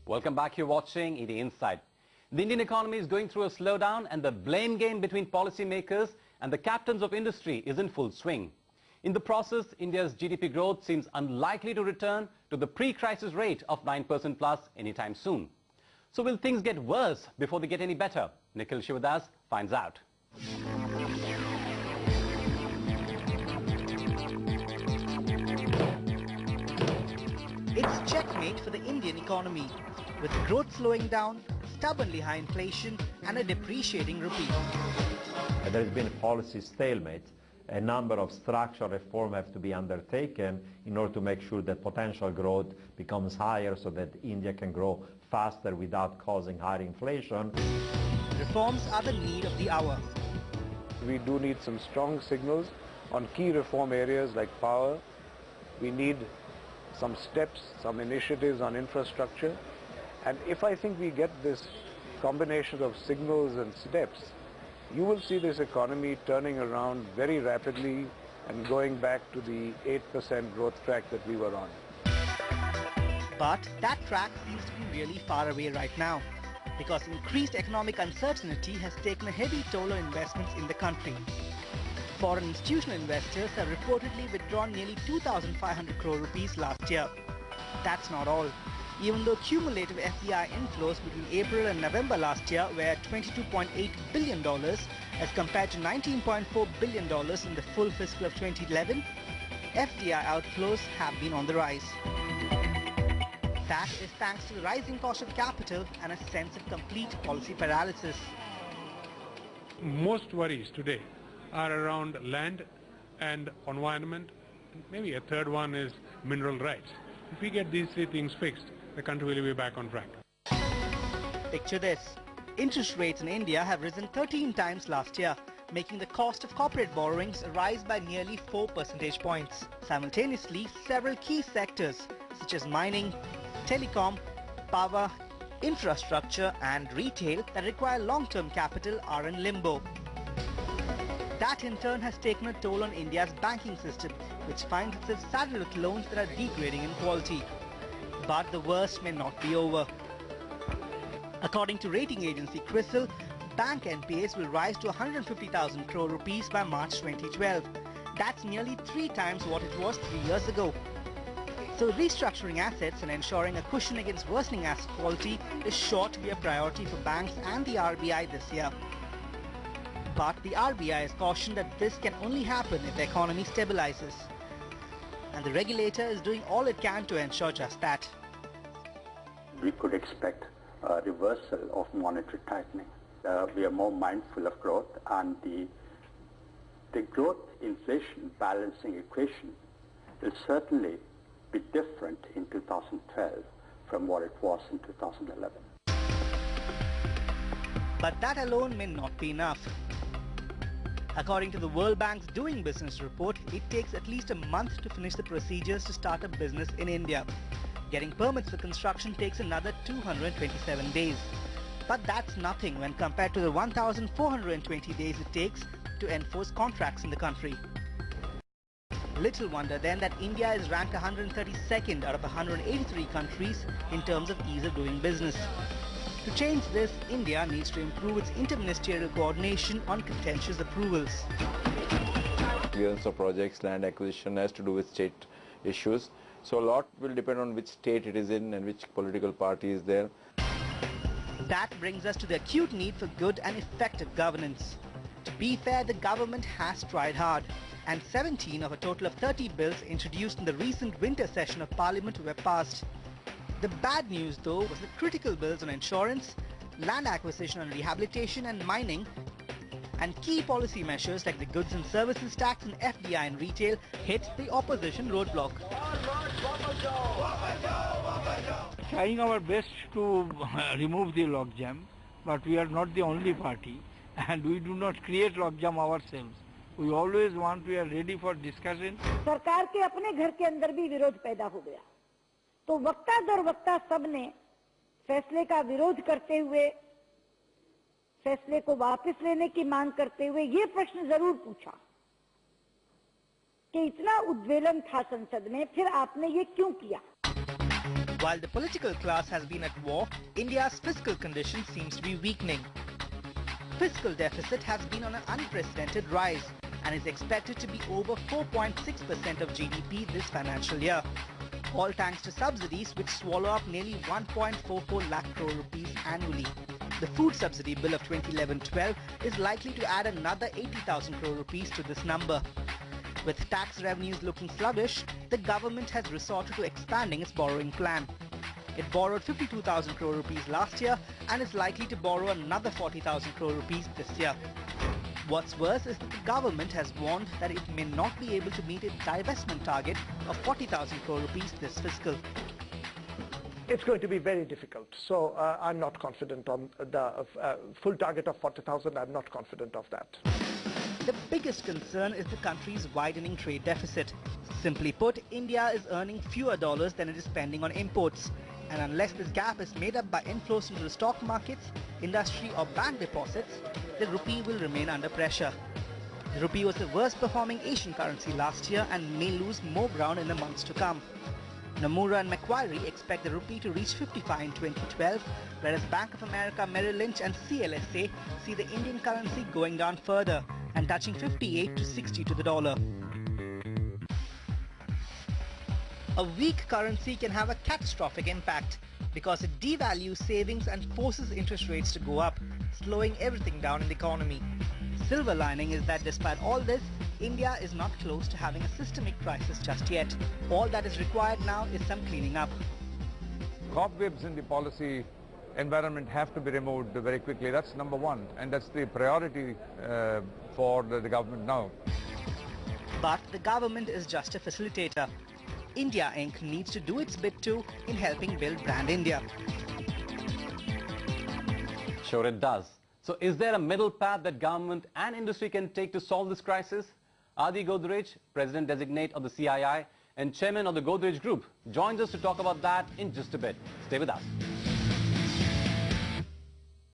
Welcome back. You're watching ED Inside. The Indian economy is going through a slowdown, and the blame game between policymakers and the captains of industry is in full swing. In the process, India's GDP growth seems unlikely to return to the pre-crisis rate of 9% plus anytime soon. So will things get worse before they get any better? Nikhil Sivadas finds out. It's checkmate for the Indian economy, with growth slowing down, stubbornly high inflation and a depreciating rupee. There has been a policy stalemate. A number of structural reforms have to be undertaken in order to make sure that potential growth becomes higher so that India can grow faster without causing higher inflation. Reforms are the need of the hour. We do need some strong signals on key reform areas like power. We need some steps, some initiatives on infrastructure. And if I think we get this combination of signals and steps, you will see this economy turning around very rapidly and going back to the 8% growth track that we were on. But that track seems to be really far away right now, because increased economic uncertainty has taken a heavy toll on investments in the country. Foreign institutional investors have reportedly withdrawn nearly 2,500 crore rupees last year. That's not all. Even though cumulative FDI inflows between April and November last year were $22.8 billion as compared to $19.4 billion in the full fiscal of 2011, FDI outflows have been on the rise. That is thanks to the rising cost of capital and a sense of complete policy paralysis. Most worries today are around land and environment. Maybe a third one is mineral rights. If we get these three things fixed, the country will be back on track. Picture this. Interest rates in India have risen 13 times last year, making the cost of corporate borrowings rise by nearly 4 percentage points. Simultaneously, several key sectors such as mining, telecom, power, infrastructure and retail that require long-term capital are in limbo. That in turn has taken a toll on India's banking system, which finds itself saddled with loans that are degrading in quality. But the worst may not be over. According to rating agency CRISIL, bank NPAs will rise to 150,000 crore rupees by March 2012. That's nearly 3 times what it was 3 years ago. So restructuring assets and ensuring a cushion against worsening asset quality is sure to be a priority for banks and the RBI this year. But the RBI has cautioned that this can only happen if the economy stabilizes. And the regulator is doing all it can to ensure just that. We could expect a reversal of monetary tightening. We are more mindful of growth, and the growth-inflation balancing equation will certainly be different in 2012 from what it was in 2011. But that alone may not be enough. According to the World Bank's Doing Business report, it takes at least a month to finish the procedures to start a business in India. Getting permits for construction takes another 227 days. But that's nothing when compared to the 1,420 days it takes to enforce contracts in the country. Little wonder then that India is ranked 132nd out of 183 countries in terms of ease of doing business. To change this, India needs to improve its interministerial coordination on contentious approvals. Clearance of projects, land acquisition has to do with state issues. So a lot will depend on which state it is in and which political party is there. That brings us to the acute need for good and effective governance. To be fair, the government has tried hard, and 17 of a total of 30 bills introduced in the recent winter session of Parliament were passed. The bad news, though, was the critical bills on insurance, land acquisition and rehabilitation and mining, and key policy measures like the goods and services tax and FDI in retail hit the opposition roadblock. Trying our best to remove the logjam, but we are not the only party and we do not create logjam ourselves. We always we are ready for discussion. सरकार के अपने घर के अंदर भी विरोध पैदा हो गया, तो वक्ता दर वक्ता सबने फैसले का विरोध करते हुए, फैसले को वापस लेने की मांग करते हुए ये प्रश्न जरूर पूछा कि इतना उद्वेलन था संसद में, फिर आपने ये क्यों किया? While the political class has been at war, India's fiscal condition seems to be weakening. Fiscal deficit has been on an unprecedented rise and is expected to be over 4.6% of GDP this financial year. All thanks to subsidies which swallow up nearly 1.44 lakh crore rupees annually. The food subsidy bill of 2011-12 is likely to add another 80,000 crore rupees to this number. With tax revenues looking sluggish, the government has resorted to expanding its borrowing plan. It borrowed 52,000 crore rupees last year and is likely to borrow another 40,000 crore rupees this year. What's worse is that the government has warned that it may not be able to meet its divestment target of 40,000 crore rupees this fiscal. It's going to be very difficult. So I'm not confident on the full target of 40,000. I'm not confident of that. The biggest concern is the country's widening trade deficit. Simply put, India is earning fewer dollars than it is spending on imports. And unless this gap is made up by inflows into the stock markets, industry or bank deposits, the rupee will remain under pressure. The rupee was the worst performing Asian currency last year and may lose more ground in the months to come. Nomura and Macquarie expect the rupee to reach 55 in 2012, whereas Bank of America, Merrill Lynch and CLSA see the Indian currency going down further and touching 58 to 60 to the dollar. A weak currency can have a catastrophic impact because it devalues savings and forces interest rates to go up, slowing everything down in the economy. The silver lining is that despite all this, India is not close to having a systemic crisis just yet. All that is required now is some cleaning up. Cobwebs in the policy environment have to be removed very quickly. That's number one, and that's the priority for the government now. But the government is just a facilitator. India Inc. needs to do its bit too in helping build brand India. Sure it does. So is there a middle path that government and industry can take to solve this crisis? Adi Godrej, President-designate of the CII and Chairman of the Godrej Group, joins us to talk about that in just a bit. Stay with us.